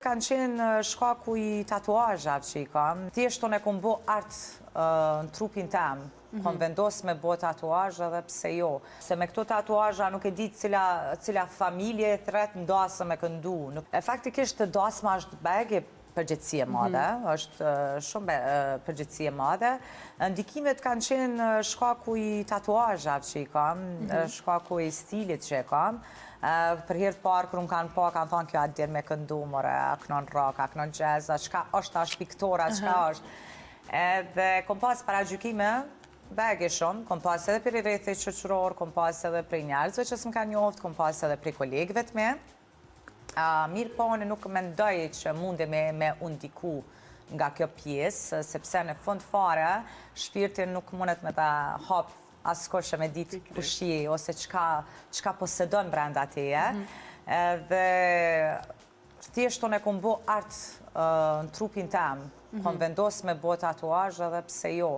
Kanë qenë shkaku i tatuazhave që i kam. Thjesht unë e kom bo artë në trupin tem. Kom vendos me bo tatuazh edhe pse jo. Se me këto tatuazha nuk e di cila familje e thret ndasëm e këndu. Faktikisht dasma është bege përgjithësie madhe, është shumë përgjithësie madhe. Ndikimet kanë qenë shkaku i tatuazhave që i kam, shkaku i stilit që e kam. Për herë të parë, kër unë kanë thonë kjo atë dirë me këndu, more, a kënon rock, a kënon jazz, a qka është piktora, qka është. Edhe kom pas para gjykime, bege shumë, kom pas edhe për i rrethi shoqëror, kom pas edhe për i njerëzve që s'm ka njoft, kom pas edhe për i kolegëve të me. Mirë po, unë nuk mendoj që mundi me undiku nga kjo pjesë, sepse në fund fare, shpirtin nuk mundet me ta hapë asë me ditë kushje, ose qka posedon brenda teje. Dhe thjesht unë e kom bo artë në trupin tem, kom vendos me bo tatuazh edhe pse jo.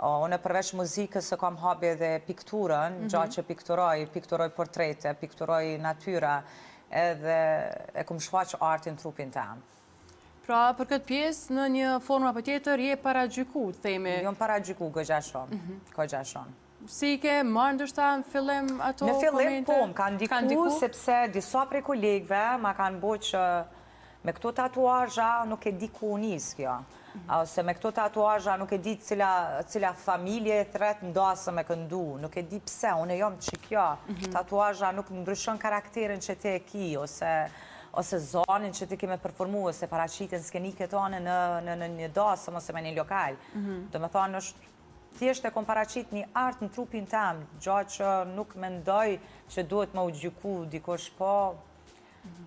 Unë përveç muzikës e kam habi edhe pikturën, gjatë që pikturoj portrete, pikturoj natyra, edhe e kom shfaq artin në trupin tem. Pra, për këtë pjesë, në një forma për tjetër, je para gjyku, themi? Jo në para gjyku, gëgja shumë. Si ke marrë ndërshta në fillim ato komente? Në fillim, po, më kanë diku, sepse disa prej kolegëve ma kanë bo që me këto tatuazha nuk e di ku unis kjo. Ose me këto tatuazha nuk e di cila familje e thret ndasëm e këndu. Nuk e di pse, unë e jom që kjo. Tatuazha nuk ndryshon karakterin që ti e ki, ose zonin që ti ke me performu, ose paraqitin skenike tonë në një dasëm, ose me një lokal. Do me thonë është thjesht e kom paraqit një artë në trupin tem, gjatë që nuk mendoj që duhet më u gjyku dikush, po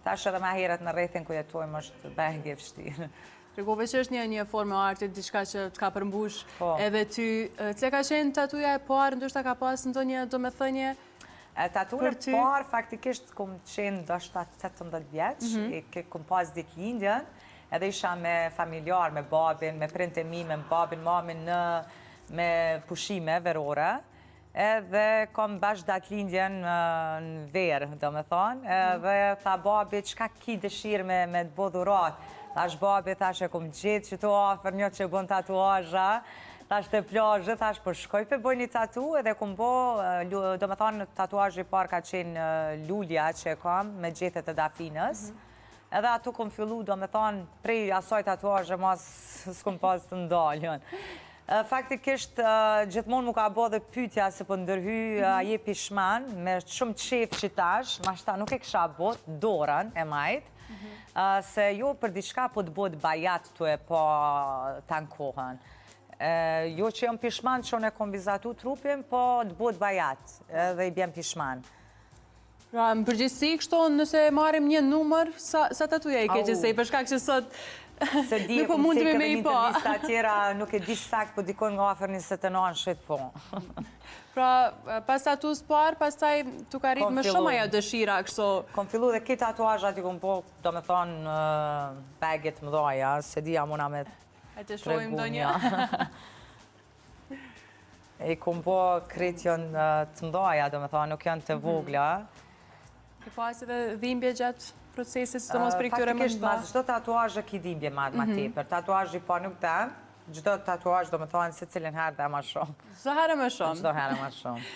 tash edhe ma heret në rrethin ku jetojmë është bege vështirë. Tregove që është një formë artit, diçka që të ka përmbush edhe ty. Ce ka qenë tatuja e parë, ndoshta ka pas ndonjë domethënie? Tatuja e parë faktikisht kom qenë ndoshta 18 vjeç, kom pas ditëlindjen, edhe isha me familjar, me babin, me prindin mi, me babin, mamin me pushime verore, edhe kom bash datëlindjen në verë, do me thonë, edhe tha babi, qka ki dëshirë me të bo dhurat? Thash babi, thash e kom gjithë që tu afer një që bon tatuazha, thash të plazhë, thash për shkoj për boj një tatu, edhe kom bo, do me thonë, tatuazhi par ka qenë lulja që e kom, me gjethet e dafinës, edhe atu kom fillu, do me thonë, prej asoj tatuazhe mas s'kom pas të ndaljon. Faktikisht, gjithmonë mu ka bo dhe pytja se për ndërhy je pishman, me shumë qef që tash, ma shta nuk e kësha bot, dorën e majt, se jo për diçka po të bot bajat të e po tankohen. Jo që jam pishman që unë e kom vizatu trupin, po të bot bajat, edhe i bjem pishman. Pra, më përgjithsi kështu, nëse marim një numër, sa tatuja i ke qësej, përshka që sot nuk po mund të me i po. Se di e këmë të tjera nuk e di sakt, po dikon nga afer 29 shqit po. Pra, pas tatus par, pas taj tu ka rritë më shumë ajo dëshira, kështu. Kom fillu dhe ki tatuazhat i kom po, do me thonë, bagit më dhoja, se di amuna me tregunja. I kom po kritjon të mdoja, do me thonë, nuk janë të vogla. Ke pas edhe dhimbje gjatë procesit, së të mos për i këtyre më shba? Faktikisht, gjdo tatuazhe ki dhimbje ma tepër. Tatuazhi po nuk tem, gjdo tatuazh do me thonë se cilin herë dhe ma shumë. Gjdo herë më shumë? Gjdo herë ma shumë.